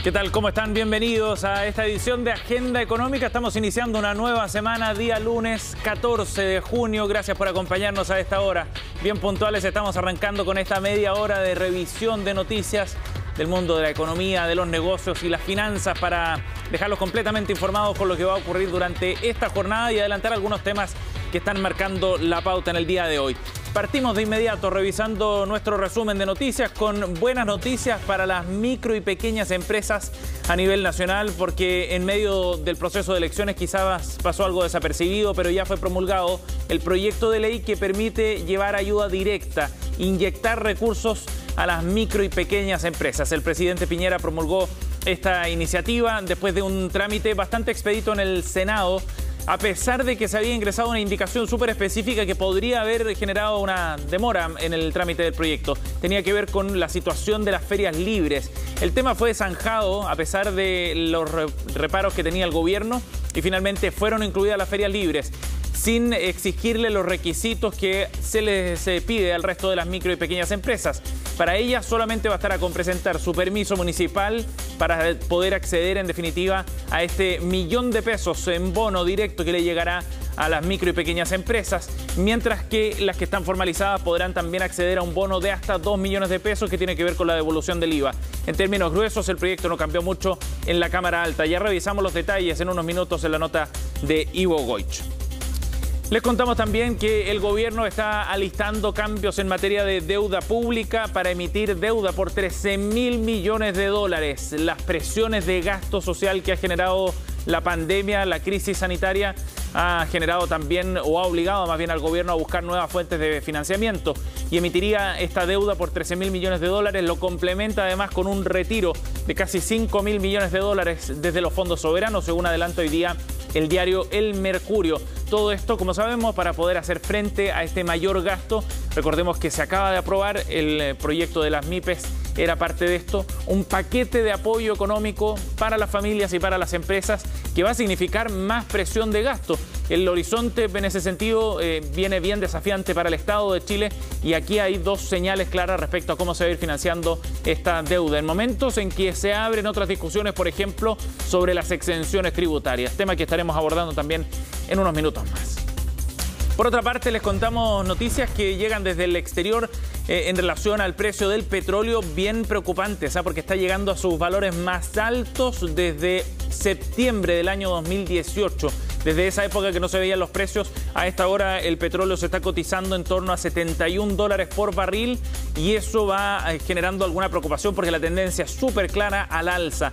¿Qué tal? ¿Cómo están? Bienvenidos a esta edición de Agenda Económica. Estamos iniciando una nueva semana, día lunes 14 de junio. Gracias por acompañarnos a esta hora. Bien puntuales, estamos arrancando con esta media hora de revisión de noticias del mundo de la economía, de los negocios y las finanzas para dejarlos completamente informados con lo que va a ocurrir durante esta jornada y adelantar algunos temas que están marcando la pauta en el día de hoy. Partimos de inmediato revisando nuestro resumen de noticias con buenas noticias para las micro y pequeñas empresas a nivel nacional, porque en medio del proceso de elecciones quizás pasó algo desapercibido, pero ya fue promulgado el proyecto de ley que permite llevar ayuda directa, inyectar recursos a las micro y pequeñas empresas. El presidente Piñera promulgó esta iniciativa después de un trámite bastante expedito en el Senado, a pesar de que se había ingresado una indicación súper específica que podría haber generado una demora en el trámite del proyecto. Tenía que ver con la situación de las ferias libres. El tema fue zanjado a pesar de los reparos que tenía el gobierno y finalmente fueron incluidas las ferias libres, sin exigirle los requisitos que se les pide al resto de las micro y pequeñas empresas. Para ellas solamente bastará con presentar su permiso municipal para poder acceder en definitiva a este $1.000.000 en bono directo que le llegará a las micro y pequeñas empresas, mientras que las que están formalizadas podrán también acceder a un bono de hasta $2 millones que tiene que ver con la devolución del IVA. En términos gruesos, el proyecto no cambió mucho en la Cámara Alta. Ya revisamos los detalles en unos minutos en la nota de Ivo Goich. Les contamos también que el gobierno está alistando cambios en materia de deuda pública para emitir deuda por $13.000 millones. Las presiones de gasto social que ha generado la pandemia, la crisis sanitaria, ha generado también o ha obligado más bien al gobierno a buscar nuevas fuentes de financiamiento y emitiría esta deuda por $13.000 millones. Lo complementa además con un retiro de casi $5.000 millones desde los fondos soberanos, según adelanta hoy día el diario El Mercurio. Todo esto, como sabemos, para poder hacer frente a este mayor gasto. Recordemos que se acaba de aprobar el proyecto de las MIPES, era parte de esto, un paquete de apoyo económico para las familias y para las empresas que va a significar más presión de gasto. El horizonte en ese sentido viene bien desafiante para el Estado de Chile y aquí hay dos señales claras respecto a cómo se va a ir financiando esta deuda. En momentos en que se abren otras discusiones, por ejemplo, sobre las exenciones tributarias, tema que estaremos abordando también en unos minutos más. Por otra parte, les contamos noticias que llegan desde el exterior en relación al precio del petróleo, bien preocupantes, porque está llegando a sus valores más altos desde septiembre del año 2018. Desde esa época que no se veían los precios, a esta hora el petróleo se está cotizando en torno a $71 por barril y eso va generando alguna preocupación porque la tendencia es súper clara al alza.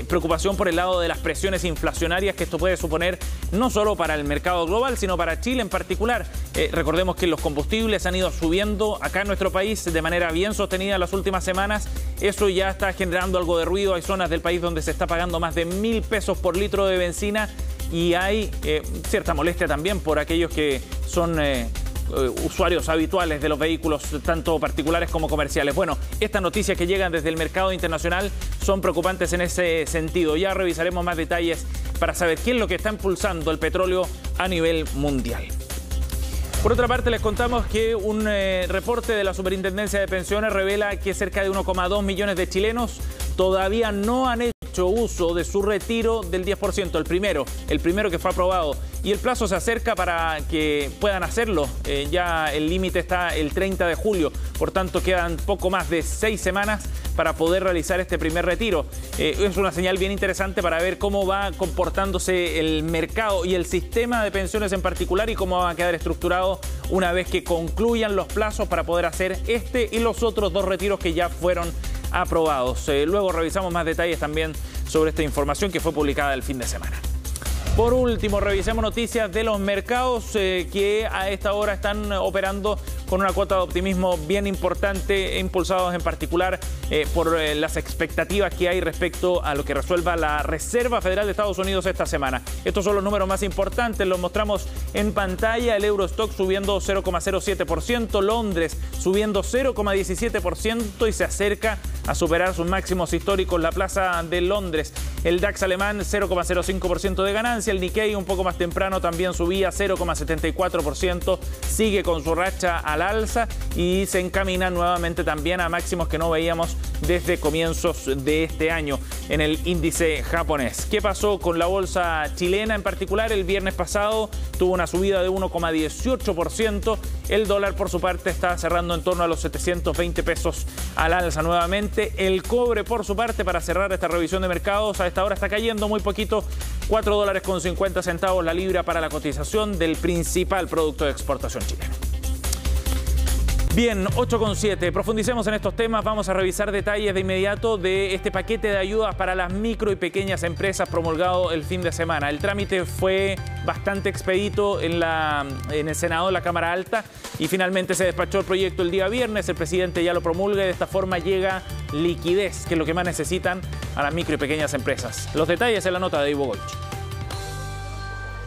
Preocupación por el lado de las presiones inflacionarias que esto puede suponer no solo para el mercado global, sino para Chile en particular. Recordemos que los combustibles han ido subiendo acá en nuestro país de manera bien sostenida en las últimas semanas. Eso ya está generando algo de ruido. Hay zonas del país donde se está pagando más de $1.000 por litro de benzina y hay cierta molestia también por aquellos que son usuarios habituales de los vehículos, tanto particulares como comerciales. Bueno, estas noticias que llegan desde el mercado internacional son preocupantes en ese sentido. Ya revisaremos más detalles para saber qué es lo que está impulsando el petróleo a nivel mundial. Por otra parte, les contamos que un reporte de la Superintendencia de Pensiones revela que cerca de 1,2 millones de chilenos todavía no han hecho uso de su retiro del 10%, el primero que fue aprobado. Y el plazo se acerca para que puedan hacerlo. Ya el límite está el 30 de julio, por tanto quedan poco más de 6 semanas para poder realizar este primer retiro. Es una señal bien interesante para ver cómo va comportándose el mercado y el sistema de pensiones en particular y cómo va a quedar estructurado una vez que concluyan los plazos para poder hacer este y los otros 2 retiros que ya fueron aprobados. Luego revisamos más detalles también sobre esta información que fue publicada el fin de semana. Por último, revisemos noticias de los mercados que a esta hora están operando con una cuota de optimismo bien importante, impulsados en particular por las expectativas que hay respecto a lo que resuelva la Reserva Federal de Estados Unidos esta semana. Estos son los números más importantes, los mostramos en pantalla. El Eurostock subiendo 0,07%, Londres subiendo 0,17% y se acerca a superar sus máximos históricos la plaza de Londres. El DAX alemán 0,05% de ganancia, el Nikkei un poco más temprano también subía 0,74%, sigue con su racha al alza y se encamina nuevamente también a máximos que no veíamos desde comienzos de este año en el índice japonés. ¿Qué pasó con la bolsa chilena en particular? El viernes pasado tuvo una subida de 1,18%. El dólar, por su parte, está cerrando en torno a los 720 pesos al alza nuevamente. El cobre, por su parte, para cerrar esta revisión de mercados, a esta hora está cayendo muy poquito, $4.50 la libra para la cotización del principal producto de exportación chileno. Bien, 8,7. Profundicemos en estos temas. Vamos a revisar detalles de inmediato de este paquete de ayudas para las micro y pequeñas empresas promulgado el fin de semana. El trámite fue bastante expedito en el Senado, en la Cámara Alta, y finalmente se despachó el proyecto el día viernes. El presidente ya lo promulga y de esta forma llega liquidez, que es lo que más necesitan a las micro y pequeñas empresas. Los detalles en la nota de Ivo Goich.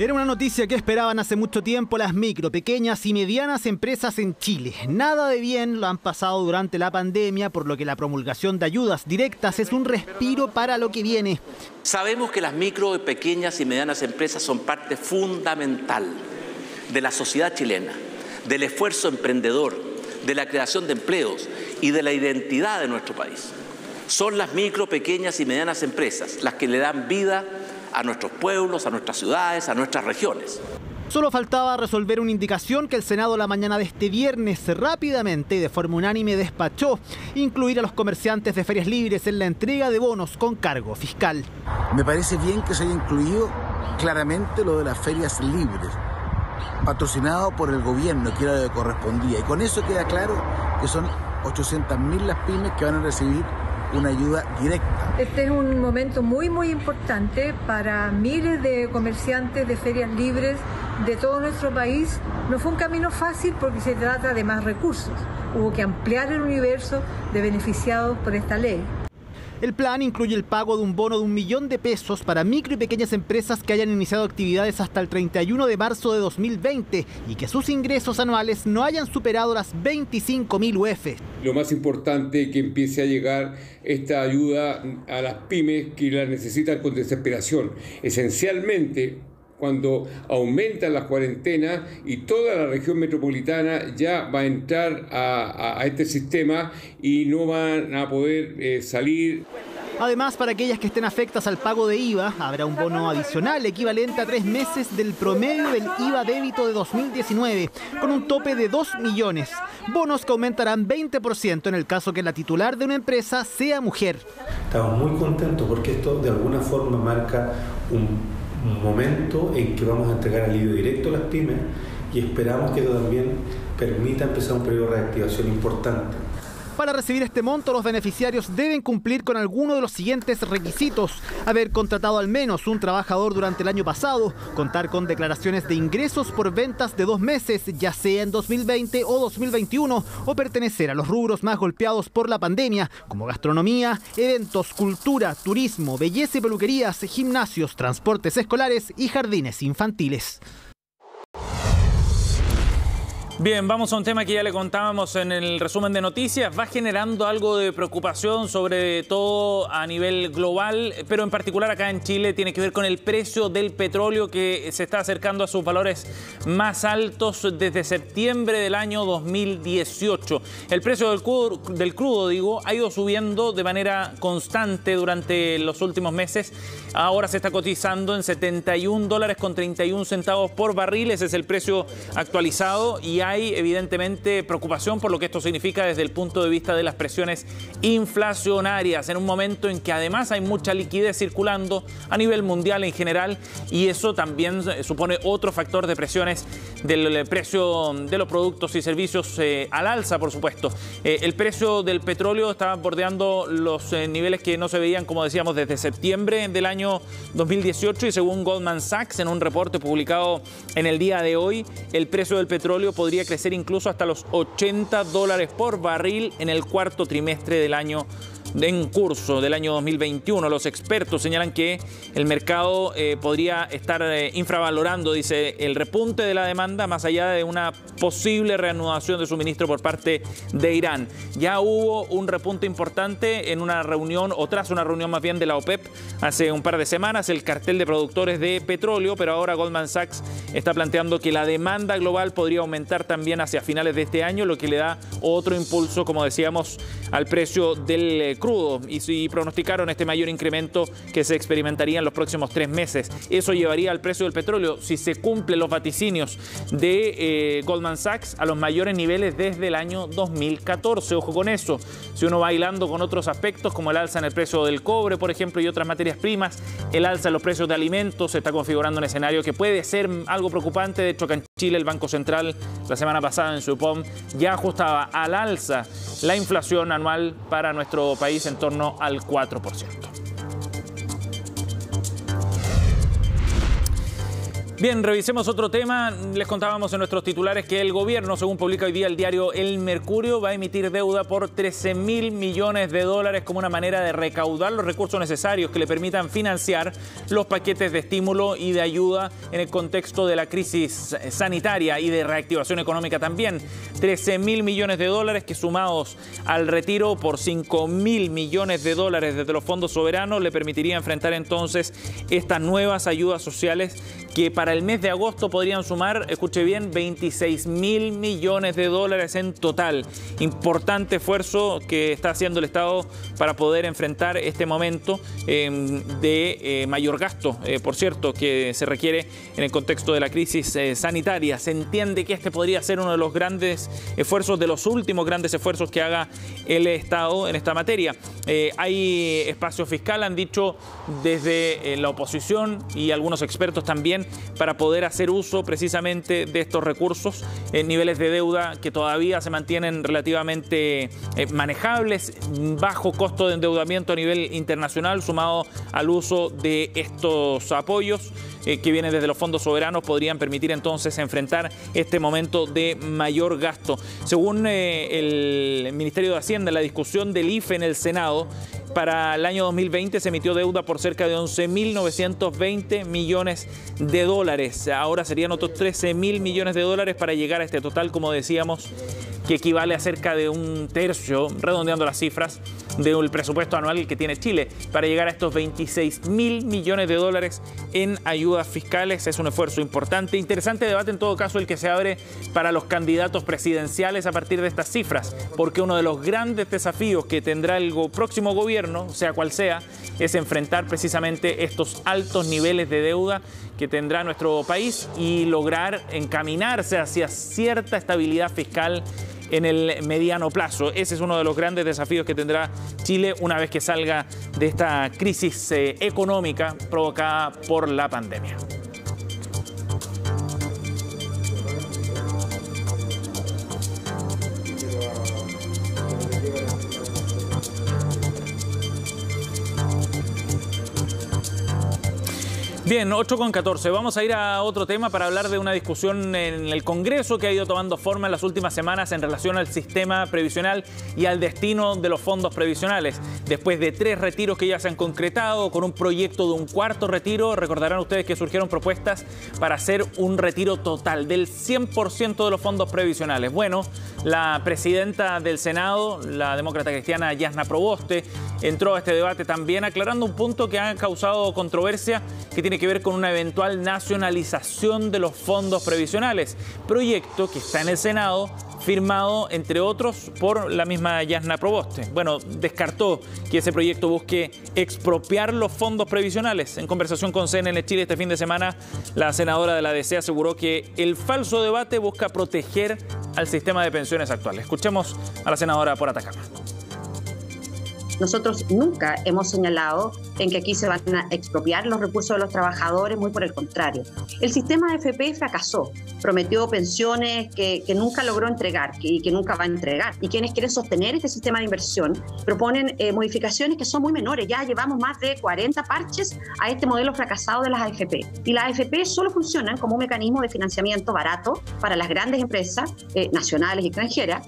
Era una noticia que esperaban hace mucho tiempo las micro, pequeñas y medianas empresas en Chile. Nada de bien lo han pasado durante la pandemia, por lo que la promulgación de ayudas directas es un respiro para lo que viene. Sabemos que las micro, pequeñas y medianas empresas son parte fundamental de la sociedad chilena, del esfuerzo emprendedor, de la creación de empleos y de la identidad de nuestro país. Son las micro, pequeñas y medianas empresas las que le dan vida a nuestros pueblos, a nuestras ciudades, a nuestras regiones. Solo faltaba resolver una indicación que el Senado la mañana de este viernes rápidamente y de forma unánime despachó: incluir a los comerciantes de ferias libres en la entrega de bonos con cargo fiscal. Me parece bien que se haya incluido claramente lo de las ferias libres, patrocinado por el gobierno, que era lo que correspondía. Y con eso queda claro que son 800.000 las pymes que van a recibir una ayuda directa. Este es un momento muy importante para miles de comerciantes de ferias libres de todo nuestro país. No fue un camino fácil porque se trata de más recursos. Hubo que ampliar el universo de beneficiados por esta ley. El plan incluye el pago de un bono de $1 millón para micro y pequeñas empresas que hayan iniciado actividades hasta el 31 de marzo de 2020 y que sus ingresos anuales no hayan superado las 25.000 UF. Lo más importante es que empiece a llegar esta ayuda a las pymes que la necesitan con desesperación. Esencialmente, cuando aumentan las cuarentenas y toda la región metropolitana ya va a entrar a este sistema y no van a poder salir. Además, para aquellas que estén afectas al pago de IVA, habrá un bono adicional equivalente a 3 meses del promedio del IVA débito de 2019, con un tope de 2 millones. Bonos que aumentarán 20% en el caso que la titular de una empresa sea mujer. Estamos muy contentos porque esto de alguna forma marca un momento en que vamos a entregar alivio directo a las pymes y esperamos que esto también permita empezar un periodo de reactivación importante. Para recibir este monto, los beneficiarios deben cumplir con alguno de los siguientes requisitos: haber contratado al menos un trabajador durante el año pasado, contar con declaraciones de ingresos por ventas de 2 meses, ya sea en 2020 o 2021, o pertenecer a los rubros más golpeados por la pandemia, como gastronomía, eventos, cultura, turismo, belleza y peluquerías, gimnasios, transportes escolares y jardines infantiles. Bien, vamos a un tema que ya le contábamos en el resumen de noticias. Va generando algo de preocupación, sobre todo a nivel global, pero en particular acá en Chile tiene que ver con el precio del petróleo, que se está acercando a sus valores más altos desde septiembre del año 2018. El precio del crudo, ha ido subiendo de manera constante durante los últimos meses. Ahora se está cotizando en $71.31 por barril. Ese es el precio actualizado y hay evidentemente preocupación por lo que esto significa desde el punto de vista de las presiones inflacionarias, en un momento en que además hay mucha liquidez circulando a nivel mundial en general, y eso también supone otro factor de presiones del precio de los productos y servicios al alza, por supuesto. El precio del petróleo está bordeando los niveles que no se veían, como decíamos, desde septiembre del año 2018, y según Goldman Sachs, en un reporte publicado en el día de hoy, el precio del petróleo podría crecer incluso hasta los $80 por barril en el cuarto trimestre del año en curso del año 2021. Los expertos señalan que el mercado podría estar infravalorando, dice, el repunte de la demanda más allá de una posible reanudación de suministro por parte de Irán. Ya hubo un repunte importante en una reunión, o tras una reunión más bien, de la OPEP hace un par de semanas, el cartel de productores de petróleo, pero ahora Goldman Sachs está planteando que la demanda global podría aumentar también hacia finales de este año, lo que le da otro impulso, como decíamos, al precio del crudo y pronosticaron este mayor incremento que se experimentaría en los próximos 3 meses. Eso llevaría al precio del petróleo, si se cumplen los vaticinios de Goldman Sachs, a los mayores niveles desde el año 2014. Ojo con eso. Si uno va hilando con otros aspectos, como el alza en el precio del cobre, por ejemplo, y otras materias primas, el alza en los precios de alimentos, se está configurando un escenario que puede ser algo preocupante. De hecho, acá en Chile, el Banco Central, la semana pasada en su POM, ya ajustaba al alza la inflación anual para nuestro país en torno al 4%. Bien, revisemos otro tema. Les contábamos en nuestros titulares que el gobierno, según publica hoy día el diario El Mercurio, va a emitir deuda por 13.000 millones de dólares como una manera de recaudar los recursos necesarios que le permitan financiar los paquetes de estímulo y de ayuda en el contexto de la crisis sanitaria y de reactivación económica también. 13.000 millones de dólares que, sumados al retiro por 5.000 millones de dólares desde los fondos soberanos, le permitiría enfrentar entonces estas nuevas ayudas sociales que para el mes de agosto podrían sumar, escuche bien, 26.000 millones de dólares en total. Importante esfuerzo que está haciendo el Estado para poder enfrentar este momento de mayor gasto, por cierto, que se requiere en el contexto de la crisis sanitaria. Se entiende que este podría ser uno de los grandes esfuerzos, de los últimos grandes esfuerzos que haga el Estado en esta materia. Hay espacio fiscal, han dicho desde la oposición y algunos expertos también, para poder hacer uso precisamente de estos recursos, niveles de deuda que todavía se mantienen relativamente manejables, bajo costo de endeudamiento a nivel internacional, sumado al uso de estos apoyos que vienen desde los fondos soberanos, podrían permitir entonces enfrentar este momento de mayor gasto. Según el Ministerio de Hacienda, en la discusión del IFE en el Senado, para el año 2020 se emitió deuda por cerca de 11.920 millones de dólares. Ahora serían otros 13.000 millones de dólares para llegar a este total, como decíamos, que equivale a cerca de un tercio, redondeando las cifras, del presupuesto anual que tiene Chile, para llegar a estos 26.000 millones de dólares en ayudas fiscales. Es un esfuerzo importante. Interesante debate en todo caso el que se abre para los candidatos presidenciales a partir de estas cifras, porque uno de los grandes desafíos que tendrá el próximo gobierno, sea cual sea, es enfrentar precisamente estos altos niveles de deuda que tendrá nuestro país y lograr encaminarse hacia cierta estabilidad fiscal en el mediano plazo. Ese es uno de los grandes desafíos que tendrá Chile una vez que salga de esta crisis económica provocada por la pandemia. Bien, 8:14. Vamos a ir a otro tema para hablar de una discusión en el Congreso que ha ido tomando forma en las últimas semanas en relación al sistema previsional y al destino de los fondos previsionales. Después de 3 retiros que ya se han concretado, con un proyecto de un 4.º retiro, recordarán ustedes que surgieron propuestas para hacer un retiro total del 100% de los fondos previsionales. Bueno, la presidenta del Senado, la demócrata cristiana Jasna Proboste, entró a este debate también aclarando un punto que ha causado controversia, que tiene que ver con una eventual nacionalización de los fondos previsionales, proyecto que está en el Senado, firmado, entre otros, por la misma Jasna Proboste. Bueno, descartó que ese proyecto busque expropiar los fondos previsionales. En conversación con CNN Chile este fin de semana, la senadora de la DC aseguró que el falso debate busca proteger al sistema de pensiones actual. Escuchemos a la senadora por Atacama. Nosotros nunca hemos señalado en que aquí se van a expropiar los recursos de los trabajadores, muy por el contrario. El sistema de AFP fracasó, prometió pensiones que nunca logró entregar y que nunca va a entregar. Y quienes quieren sostener este sistema de inversión proponen modificaciones que son muy menores. Ya llevamos más de 40 parches a este modelo fracasado de las AFP. Y las AFP solo funcionan como un mecanismo de financiamiento barato para las grandes empresas nacionales y extranjeras.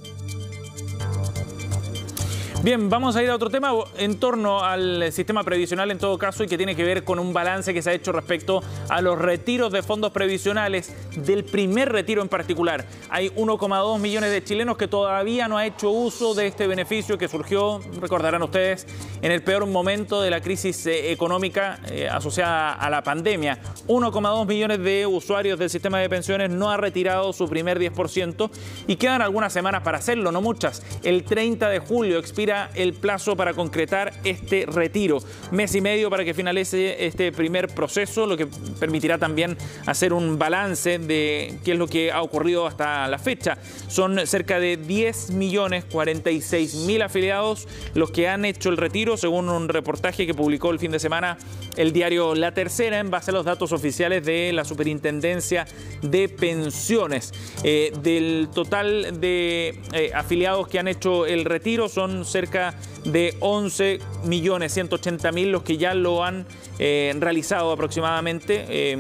Bien, vamos a ir a otro tema en torno al sistema previsional en todo caso y que tiene que ver con un balance que se ha hecho respecto a los retiros de fondos previsionales, del primer retiro en particular. Hay 1,2 millones de chilenos que todavía no ha hecho uso de este beneficio que surgió, recordarán ustedes, en el peor momento de la crisis económica asociada a la pandemia. 1,2 millones de usuarios del sistema de pensiones no ha retirado su primer 10% y quedan algunas semanas para hacerlo, no muchas. El 30 de julio expira expira el plazo para concretar este retiro. Mes y medio para que finalice este primer proceso, lo que permitirá también hacer un balance de qué es lo que ha ocurrido hasta la fecha. Son cerca de 10.046.000 afiliados los que han hecho el retiro, según un reportaje que publicó el fin de semana el diario La Tercera, en base a los datos oficiales de la Superintendencia de Pensiones. Del total de afiliados que han hecho el retiro, son cerca de 11.180.000 los que ya lo han realizado aproximadamente,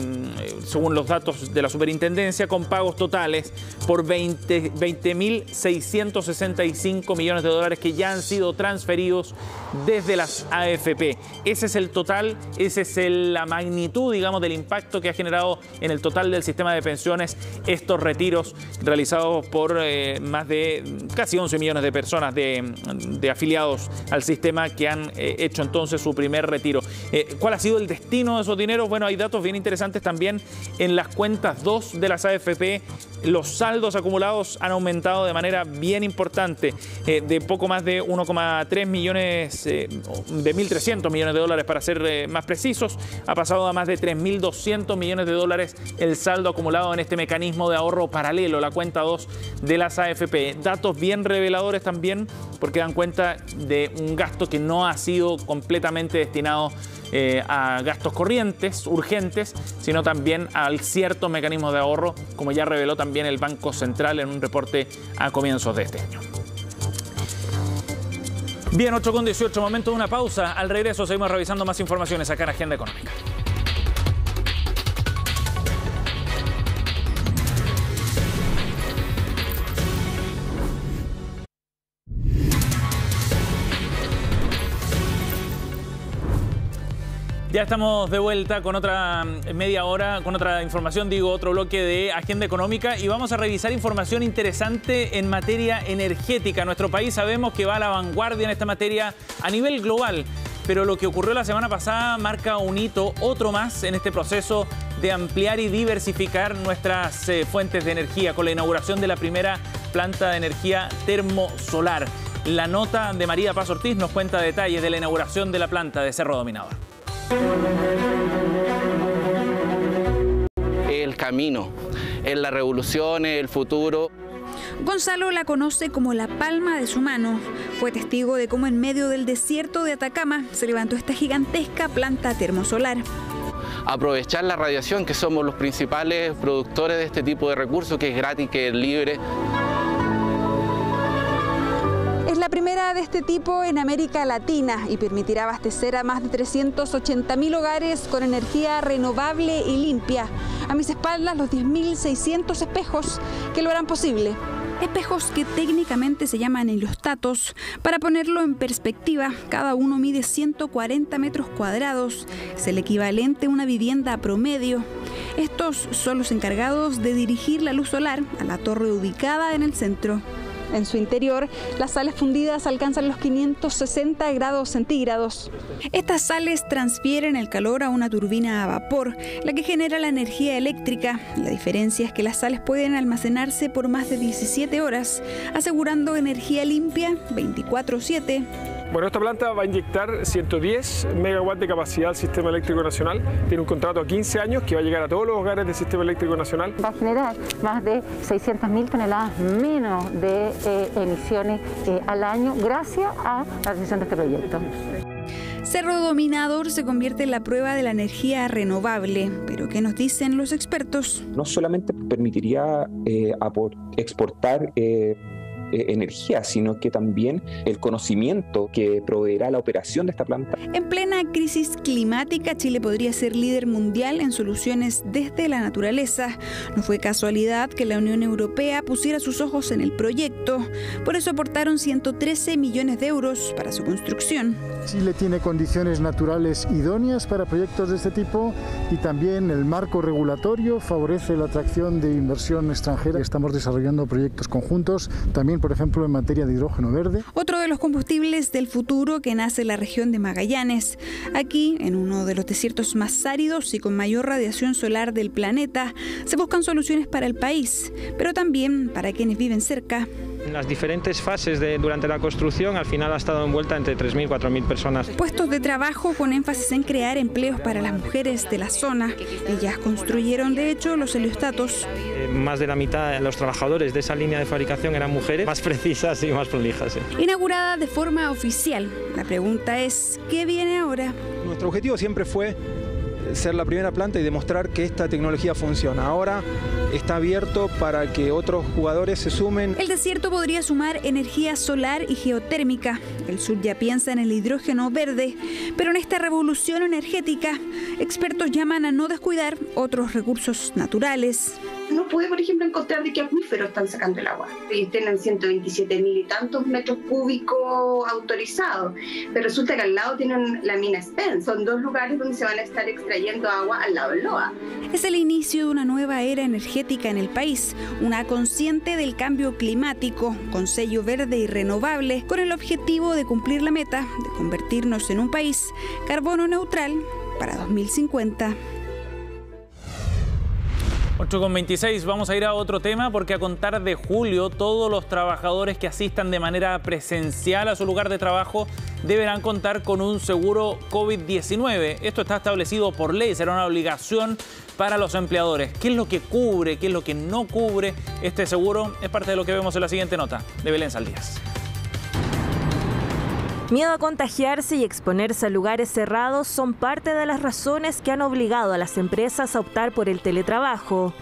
según los datos de la Superintendencia, con pagos totales por 20.665 millones de dólares que ya han sido transferidos desde las AFP. Ese es el total, esa es la magnitud, digamos, del impacto que ha generado en el total del sistema de pensiones estos retiros realizados por más de casi 11 millones de personas, de afiliados al sistema, que han hecho entonces su primer retiro. ¿Cuál ha sido el destino de esos dineros? Bueno, hay datos bien interesantes también en las cuentas 2 de las AFP. Los saldos acumulados han aumentado de manera bien importante, de poco más de 1,3 millones, de 1.300 millones de dólares para ser más precisos, ha pasado a más de 3.200 millones de dólares el saldo acumulado en este mecanismo de ahorro paralelo, la cuenta 2 de las AFP. Datos bien reveladores también, porque dan cuenta de un gasto que no ha sido completamente destinado a gastos corrientes, urgentes, sino también al cierto mecanismo de ahorro, como ya reveló también el Banco Central en un reporte a comienzos de este año. Bien, 8:18, momento de una pausa. Al regreso seguimos revisando más informaciones acá en Agenda Económica. Ya estamos de vuelta con otra media hora, con otra información, otro bloque de Agenda Económica, y vamos a revisar información interesante en materia energética. Nuestro país sabemos que va a la vanguardia en esta materia a nivel global, pero lo que ocurrió la semana pasada marca un hito, otro más en este proceso de ampliar y diversificar nuestras fuentes de energía, con la inauguración de la primera planta de energía termosolar. La nota de María Paz Ortiz nos cuenta detalles de la inauguración de la planta de Cerro Dominador. El camino, es la revolución, es el futuro. Gonzalo la conoce como la palma de su mano. Fue testigo de cómo en medio del desierto de Atacama se levantó esta gigantesca planta termosolar. Aprovechar la radiación, que somos los principales productores de este tipo de recursos, que es gratis, que es libre. Es la primera de este tipo en América Latina y permitirá abastecer a más de 380.000 hogares con energía renovable y limpia. A mis espaldas los 10.600 espejos que lo harán posible. Espejos que técnicamente se llaman heliostatos. Para ponerlo en perspectiva, cada uno mide 140 metros cuadrados. Es el equivalente a una vivienda promedio. Estos son los encargados de dirigir la luz solar a la torre ubicada en el centro. En su interior, las sales fundidas alcanzan los 560 grados centígrados. Estas sales transfieren el calor a una turbina a vapor, la que genera la energía eléctrica. La diferencia es que las sales pueden almacenarse por más de 17 horas, asegurando energía limpia 24/7. Bueno, esta planta va a inyectar 110 megawatts de capacidad al Sistema Eléctrico Nacional. Tiene un contrato a 15 años que va a llegar a todos los hogares del Sistema Eléctrico Nacional. Va a generar más de 600.000 toneladas menos de emisiones al año gracias a la realización de este proyecto. Cerro Dominador se convierte en la prueba de la energía renovable, pero ¿qué nos dicen los expertos? No solamente permitiría exportar energía, sino que también el conocimiento que proveerá la operación de esta planta. En plena crisis climática, Chile podría ser líder mundial en soluciones desde la naturaleza. No fue casualidad que la Unión Europea pusiera sus ojos en el proyecto. Por eso aportaron 113 millones de euros para su construcción. Chile tiene condiciones naturales idóneas para proyectos de este tipo y también el marco regulatorio favorece la atracción de inversión extranjera. Estamos desarrollando proyectos conjuntos, también por ejemplo en materia de hidrógeno verde. Otro de los combustibles del futuro que nace en la región de Magallanes. Aquí, en uno de los desiertos más áridos y con mayor radiación solar del planeta, se buscan soluciones para el país, pero también para quienes viven cerca. En las diferentes fases durante la construcción, al final ha estado envuelta entre 3.000 y 4.000 personas. Puestos de trabajo con énfasis en crear empleos para las mujeres de la zona. Ellas construyeron, de hecho, los heliostatos. Más de la mitad de los trabajadores de esa línea de fabricación eran mujeres, más precisas y más prolijas. Inaugurada de forma oficial. La pregunta es, ¿qué viene ahora? Nuestro objetivo siempre fue ser la primera planta y demostrar que esta tecnología funciona. Ahora está abierto para que otros jugadores se sumen. El desierto podría sumar energía solar y geotérmica. El sur ya piensa en el hidrógeno verde, pero en esta revolución energética, expertos llaman a no descuidar otros recursos naturales. No puede, por ejemplo, encontrar de qué acuífero están sacando el agua. Y tienen 127.000 y tantos metros cúbicos autorizados, pero resulta que al lado tienen la mina Spence. Son 2 lugares donde se van a estar extrayendo agua al lado del Loa. Es el inicio de una nueva era energética en el país, una consciente del cambio climático, con sello verde y renovable, con el objetivo de cumplir la meta de convertirnos en un país carbono neutral para 2050. 8:26, vamos a ir a otro tema porque a contar de julio todos los trabajadores que asistan de manera presencial a su lugar de trabajo deberán contar con un seguro COVID-19. Esto está establecido por ley, será una obligación para los empleadores. ¿Qué es lo que cubre, qué es lo que no cubre este seguro? Es parte de lo que vemos en la siguiente nota de Belén Saldías. Miedo a contagiarse y exponerse a lugares cerrados son parte de las razones que han obligado a las empresas a optar por el teletrabajo.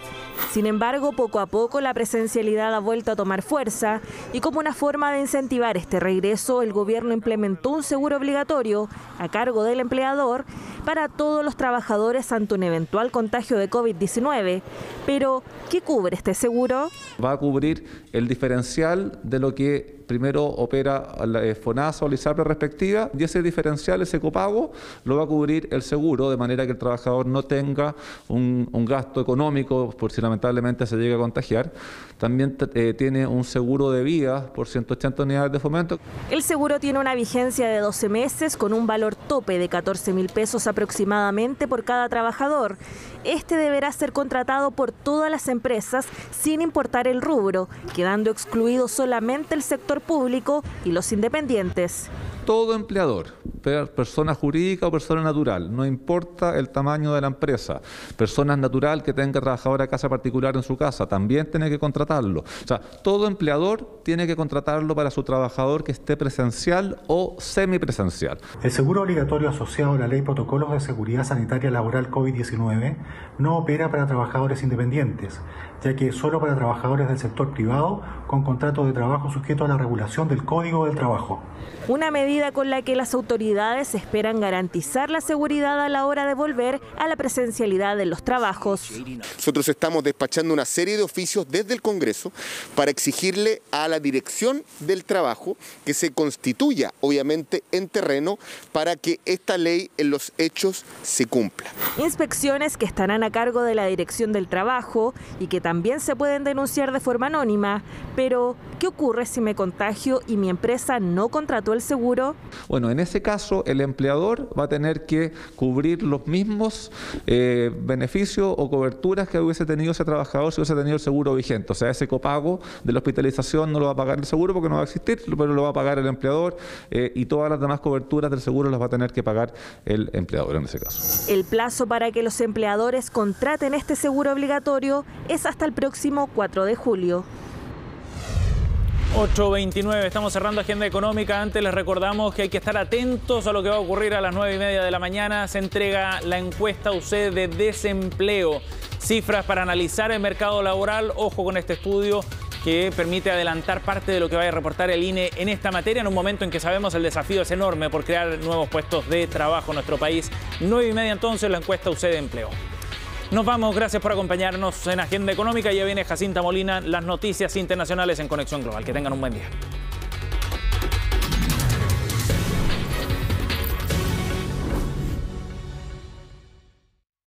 Sin embargo, poco a poco la presencialidad ha vuelto a tomar fuerza y como una forma de incentivar este regreso, el gobierno implementó un seguro obligatorio a cargo del empleador para todos los trabajadores ante un eventual contagio de COVID-19. Pero, ¿qué cubre este seguro? Va a cubrir el diferencial de lo que primero opera la FONASA o la ISAPRE respectiva, y ese diferencial, ese copago, lo va a cubrir el seguro, de manera que el trabajador no tenga un gasto económico por si lamentablemente se llega a contagiar. También tiene un seguro de vida por 180 unidades de fomento. El seguro tiene una vigencia de 12 meses con un valor tope de 14.000 pesos aproximadamente por cada trabajador. Este deberá ser contratado por todas las empresas sin importar el rubro, quedando excluido solamente el sector público y los independientes. Todo empleador, persona jurídica o persona natural, no importa el tamaño de la empresa, persona natural que tenga trabajadora de casa particular en su casa, también tiene que contratarlo. O sea, todo empleador tiene que contratarlo para su trabajador que esté presencial o semipresencial. El seguro obligatorio asociado a la Ley Protocolos de Seguridad Sanitaria Laboral COVID-19 no opera para trabajadores independientes, ya que es solo para trabajadores del sector privado con contrato de trabajo sujeto a la regulación del Código del Trabajo. Una medida con la que las autoridades esperan garantizar la seguridad a la hora de volver a la presencialidad en los trabajos. Nosotros estamos despachando una serie de oficios desde el Congreso para exigirle a la Dirección del Trabajo que se constituya, obviamente, en terreno para que esta ley en los hechos se cumpla. Inspecciones que estarán a cargo de la Dirección del Trabajo y que también se pueden denunciar de forma anónima. Pero, ¿qué ocurre si me contagio y mi empresa no contrató el seguro? Bueno, en ese caso el empleador va a tener que cubrir los mismos beneficios o coberturas que hubiese tenido ese trabajador si hubiese tenido el seguro vigente. O sea, ese copago de la hospitalización no lo va a pagar el seguro porque no va a existir, pero lo va a pagar el empleador y todas las demás coberturas del seguro las va a tener que pagar el empleador en ese caso. El plazo para que los empleadores contraten este seguro obligatorio es hasta el próximo 4 de julio. 8:29, estamos cerrando agenda económica. Antes les recordamos que hay que estar atentos a lo que va a ocurrir a las 9:30 de la mañana. Se entrega la encuesta UC de desempleo. Cifras para analizar el mercado laboral. Ojo con este estudio que permite adelantar parte de lo que vaya a reportar el INE en esta materia en un momento en que sabemos el desafío es enorme por crear nuevos puestos de trabajo en nuestro país. 9:30 entonces la encuesta UC de empleo. Nos vamos, gracias por acompañarnos en Agenda Económica. Ya viene Jacinta Molina, las noticias internacionales en Conexión Global. Que tengan un buen día.